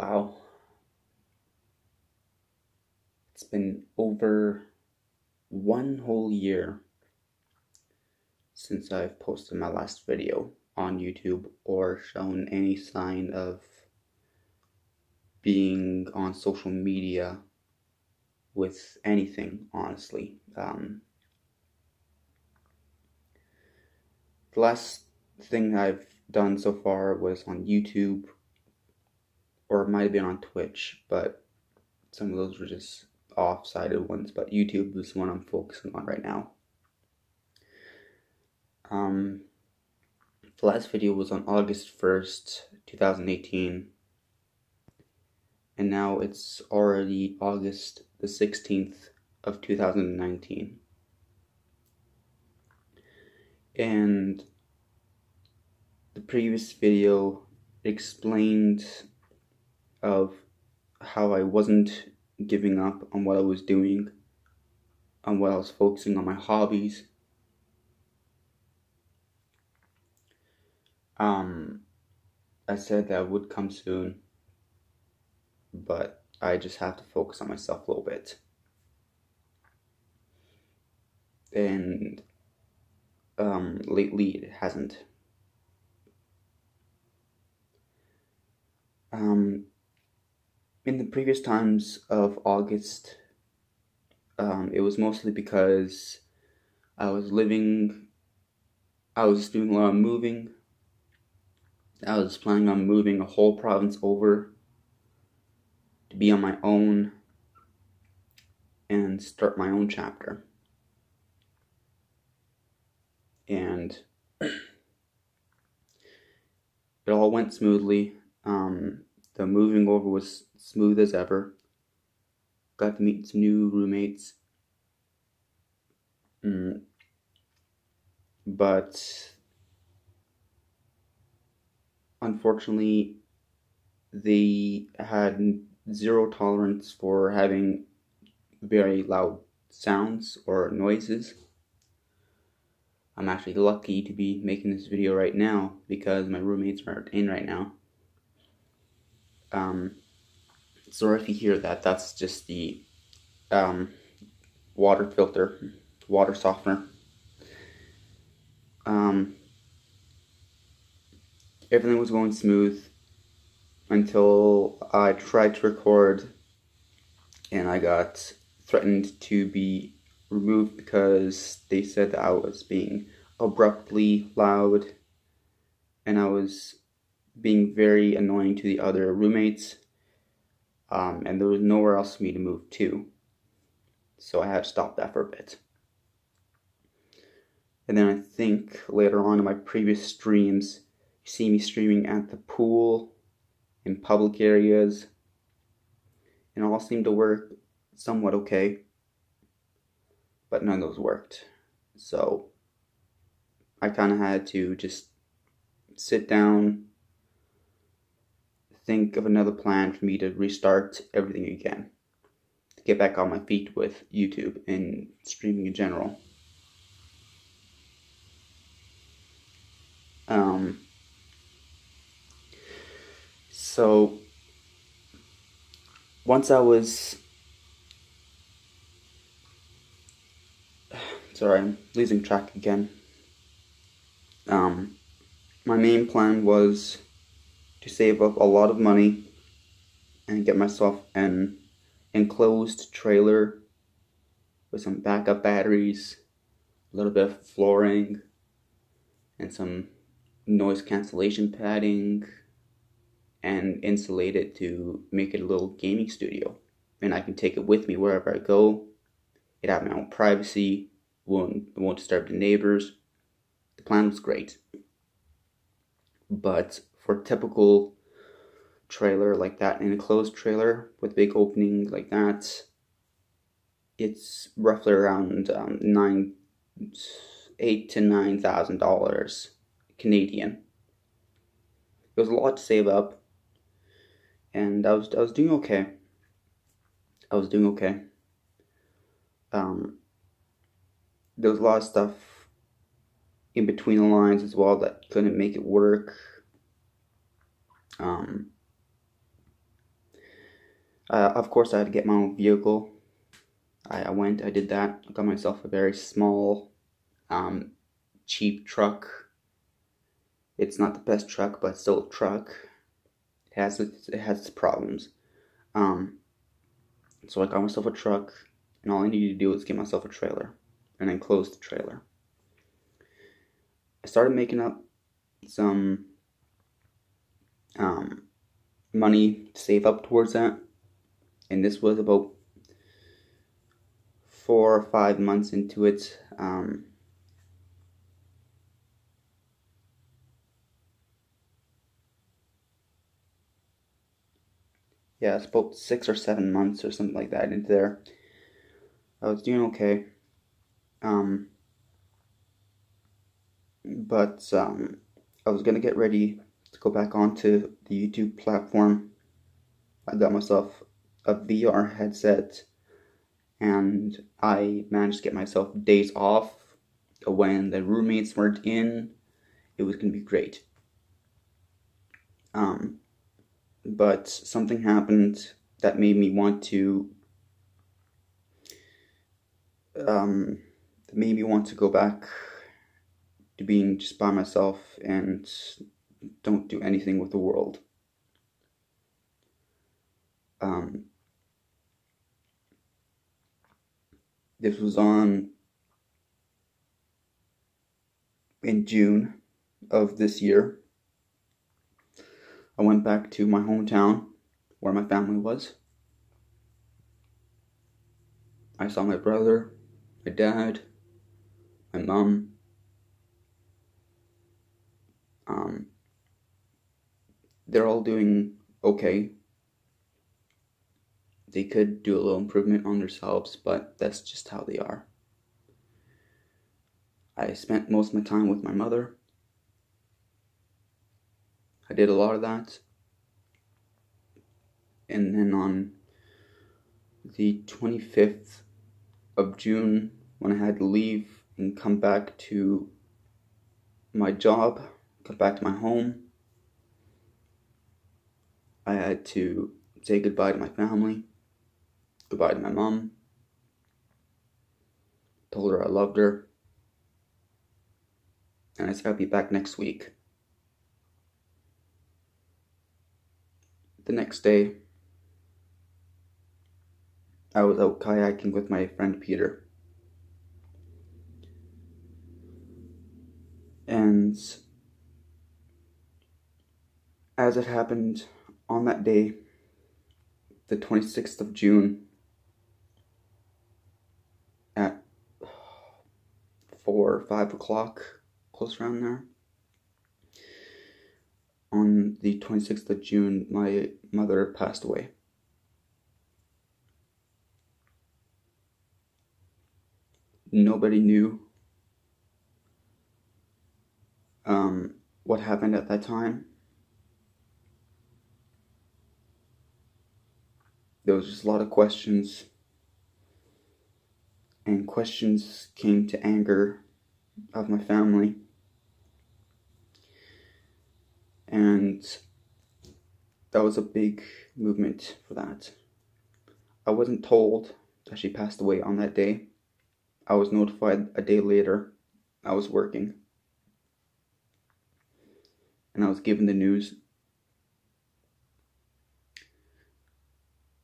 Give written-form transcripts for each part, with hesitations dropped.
Wow, it's been over 1 whole year since I've posted my last video on YouTube or shown any sign of being on social media with anything, honestly. The last thing I've done so far was on YouTube, or it might have been on Twitch, but some of those were just off-sided ones, but YouTube is the one I'm focusing on right now. The last video was on August 1st, 2018, and now it's already August the 16th of 2019. And the previous video explained of how I wasn't giving up on what I was doing, on what I was focusing on my hobbies. I said that would come soon, but I just have to focus on myself a little bit. And lately it hasn't. In the previous times of August, it was mostly because I was doing a lot of moving. I was planning on moving a whole province over to be on my own and start my own chapter. And it all went smoothly. The moving over was smooth as ever. Got to meet some new roommates. But unfortunately, they had zero tolerance for having very loud sounds or noises. I'm actually lucky to be making this video right now because my roommates aren't in right now. Sorry if you hear that. That's just the water filter, water softener. Everything was going smooth until I tried to record and I got threatened to be removed because they said that I was being abruptly loud and I was being very annoying to the other roommates, and there was nowhere else for me to move to, so I had to stop that for a bit. And then I think later on in my previous streams, you see me streaming at the pool, in public areas, and all seemed to work somewhat okay, but none of those worked. So I kind of had to just sit down, think of another plan for me to restart everything again, to get back on my feet with YouTube and streaming in general. So once I was, sorry, I'm losing track again. My main plan was to save up a lot of money and get myself an enclosed trailer with some backup batteries, a little bit of flooring, and some noise cancellation padding, and insulate it to make it a little gaming studio. And I can take it with me wherever I go. It'd have my own privacy, won't disturb the neighbors. The plan was great. But for a typical trailer like that, an enclosed trailer with big opening like that, it's roughly around $8,000 to $9,000 Canadian. It was a lot to save up, and I was doing okay. There was a lot of stuff in between the lines as well that couldn't make it work. Of course, I had to get my own vehicle. I did that. I got myself a very small, cheap truck. It's not the best truck, but still a truck. It has its problems. Um, so I got myself a truck, and all I needed to do was get myself a trailer, and then close the trailer. I started making up some money to save up towards that, and this was about 4 or 5 months into it. Yeah, it's about 6 or 7 months or something like that into there. I was doing okay. But I was gonna get ready to go back onto the YouTube platform. I got myself a VR headset, and I managed to get myself days off when the roommates weren't in. It was gonna be great. But something happened that made me want to go back to being just by myself and don't do anything with the world. This was in June of this year. I went back to my hometown where my family was. I saw my brother, my dad, my mom. They're all doing okay. They could do a little improvement on themselves, but that's just how they are. I spent most of my time with my mother. I did a lot of that. And then on the 25th of June, when I had to leave and come back to my job, come back to my home, I had to say goodbye to my family, goodbye to my mom, told her I loved her, and I said I'll be back next week. The next day, I was out kayaking with my friend Peter. And as it happened on that day, the 26th of June, at 4 or 5 o'clock, close around there, on the 26th of June, my mother passed away. Nobody knew what happened at that time. There was just a lot of questions, and questions came to anger of my family. And that was a big movement for that. I wasn't told that she passed away on that day. I was notified a day later. I was working, and I was given the news.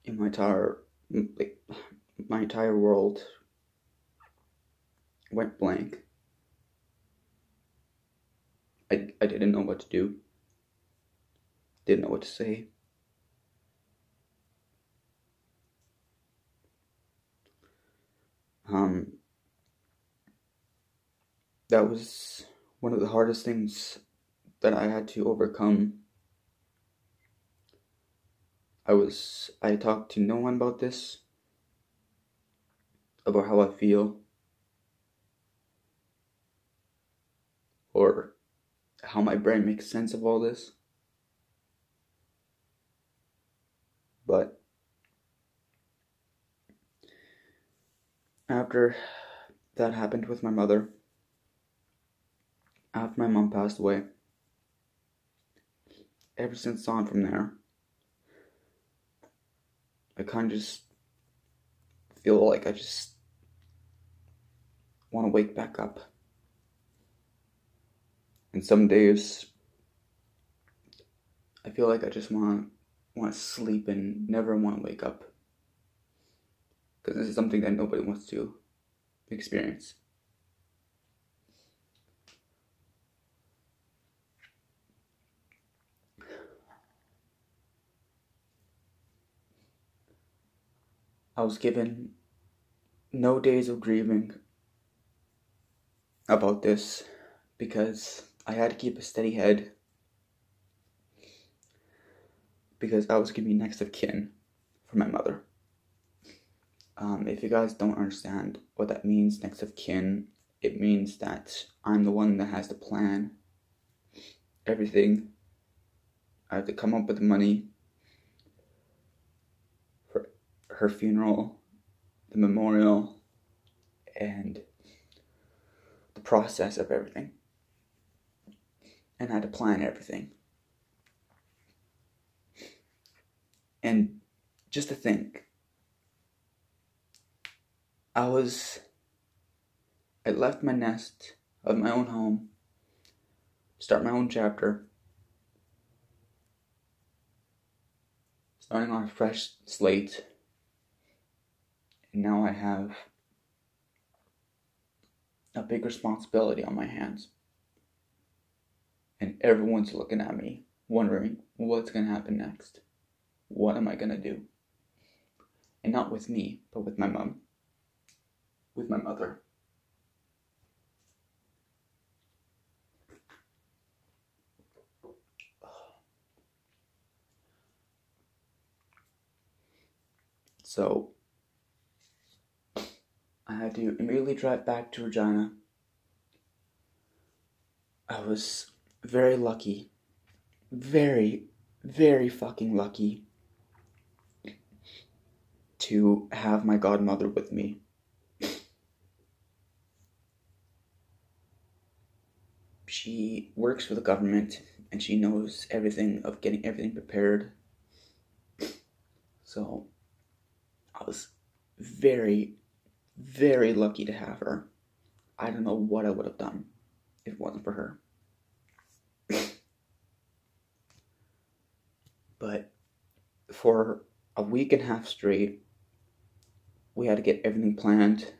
In my entire world went blank. I didn't know what to do. Didn't know what to say. That was one of the hardest things that I had to overcome. I talked to no one about this, about how I feel, or how my brain makes sense of all this. But after that happened with my mother, after my mom passed away, ever since on from there, I kind of just feel like I just want to wake back up. And some days I feel like I just want to sleep and never want to wake up. Because this is something that nobody wants to experience. I was given no days of grieving about this because I had to keep a steady head because I was going to be next of kin for my mother. If you guys don't understand what that means, next of kin, it means that I'm the one that has to plan everything. I have to come up with the money for her funeral, the memorial, and the process of everything. And I had to plan everything. And just to think, I left my nest of my own home, start my own chapter, starting on a fresh slate, and now I have a big responsibility on my hands. And everyone's looking at me, wondering what's going to happen next. What am I going to do? And not with me, but with my mom. With my mother. So, I had to immediately drive back to Regina. I was very lucky. Very, very fucking lucky to have my godmother with me. She works for the government and she knows everything of getting everything prepared. So I was very, very lucky to have her. I don't know what I would have done if it wasn't for her. But for a week and a half straight, we had to get everything planned.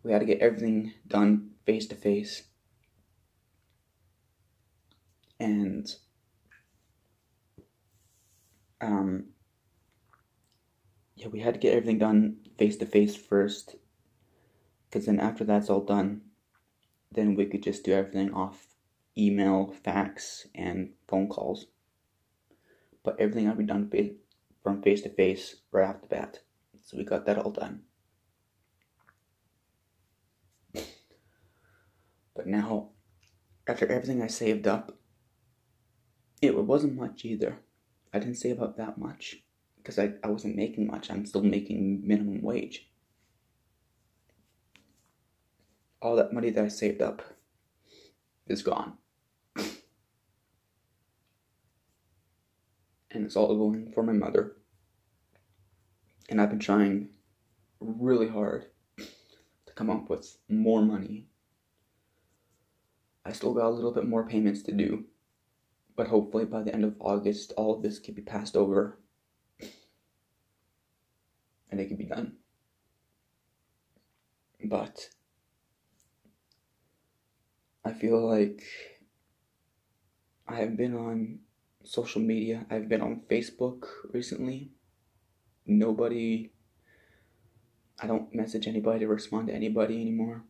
We had to get everything done face to face. And we had to get everything done face to face first, because then after that's all done, then we could just do everything off email, fax, and phone calls. But everything had to be done from face to face right off the bat. So we got that all done. But now, after everything I saved up, it wasn't much either. I didn't save up that much because I wasn't making much. I'm still making minimum wage. All that money that I saved up is gone. And it's all going for my mother. And I've been trying really hard to come up with more money. I still got a little bit more payments to do. But hopefully by the end of August, all of this can be passed over. And it can be done. But I feel like I have been on social media. I've been on Facebook recently. I don't message anybody or respond to anybody anymore.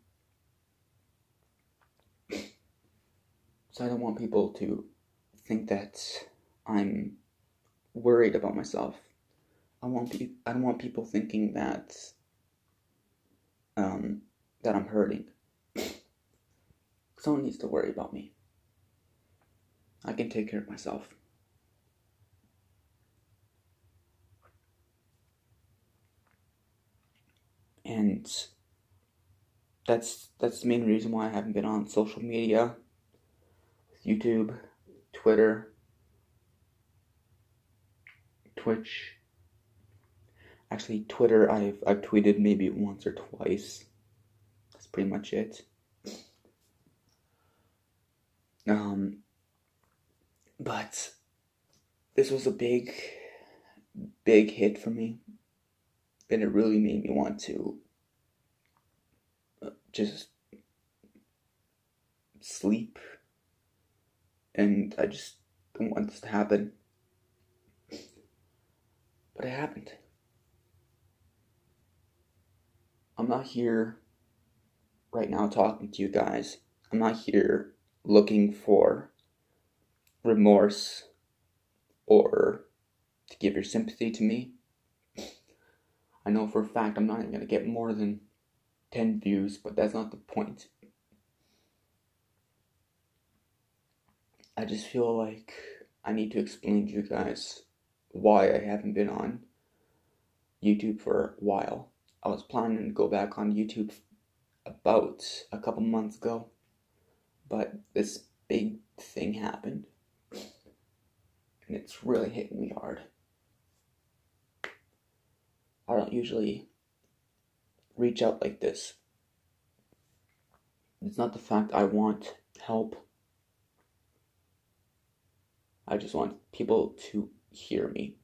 So I don't want people to think that I'm worried about myself. I don't want people thinking that that I'm hurting. Someone needs to worry about me. I can take care of myself. And that's the main reason why I haven't been on social media. YouTube, Twitter, Twitch, Actually, Twitter, I've tweeted maybe once or twice. That's pretty much it. But this was a big hit for me, and it really made me want to just sleep, and I just don't want this to happen. But it happened. I'm not here right now talking to you guys. I'm not here looking for remorse or to give your sympathy to me. I know for a fact I'm not even going to get more than 10 views, but that's not the point. I just feel like I need to explain to you guys why I haven't been on YouTube for a while. I was planning to go back on YouTube about a couple months ago, but this big thing happened, and it's really hitting me hard. I don't usually reach out like this. It's not the fact I want help. I just want people to hear me.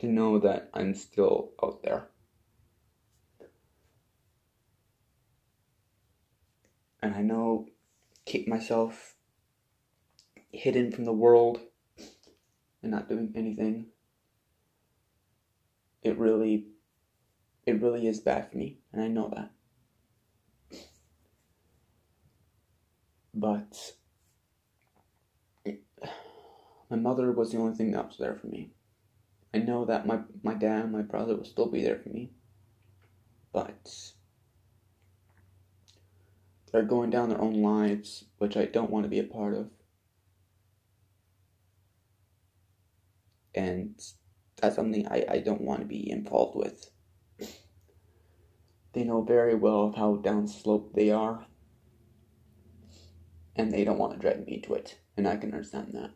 To know that I'm still out there. And I know keep myself hidden from the world and not doing anything, it really is bad for me, and I know that. But my mother was the only thing that was there for me. I know that my dad and my brother will still be there for me, but they're going down their own lives, which I don't want to be a part of. And that's something I don't want to be involved with. They know very well how downslope they are, and they don't want to drag me into it, and I can understand that.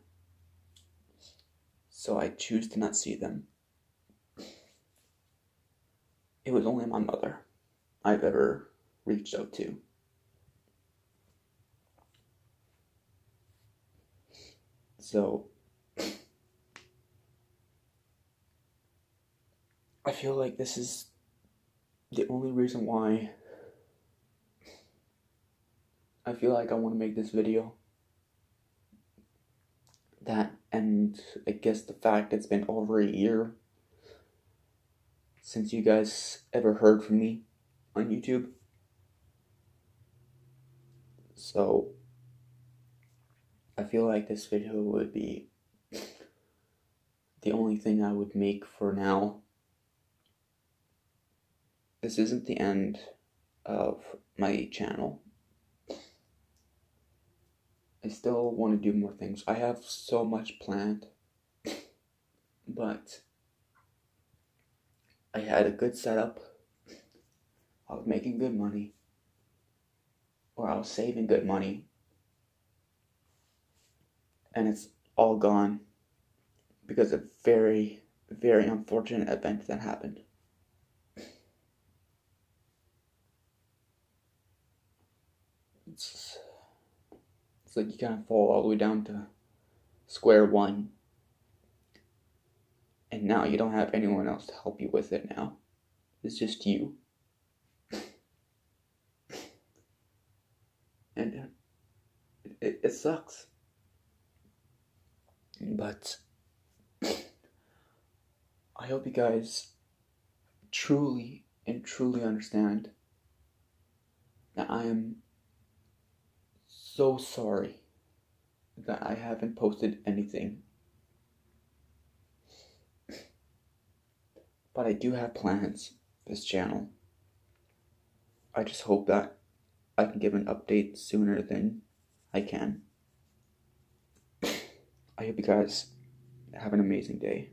So I choose to not see them. It was only my mother I've ever reached out to. So I feel like this is the only reason why I feel like I want to make this video. That, and I guess the fact it's been over a year since you guys ever heard from me on YouTube. So I feel like this video would be the only thing I would make for now. This isn't the end of my channel. I still want to do more things. I have so much planned, but I had a good setup. I was making good money, or I was saving good money, and it's all gone because of a very, very unfortunate event that happened. It's like you kind of fall all the way down to square one, and now you don't have anyone else to help you with it now. It's just you. And it sucks. But I hope you guys truly and truly understand that I am so sorry that I haven't posted anything. But I do have plans for this channel. I just hope that I can give an update sooner than I can. I hope you guys have an amazing day.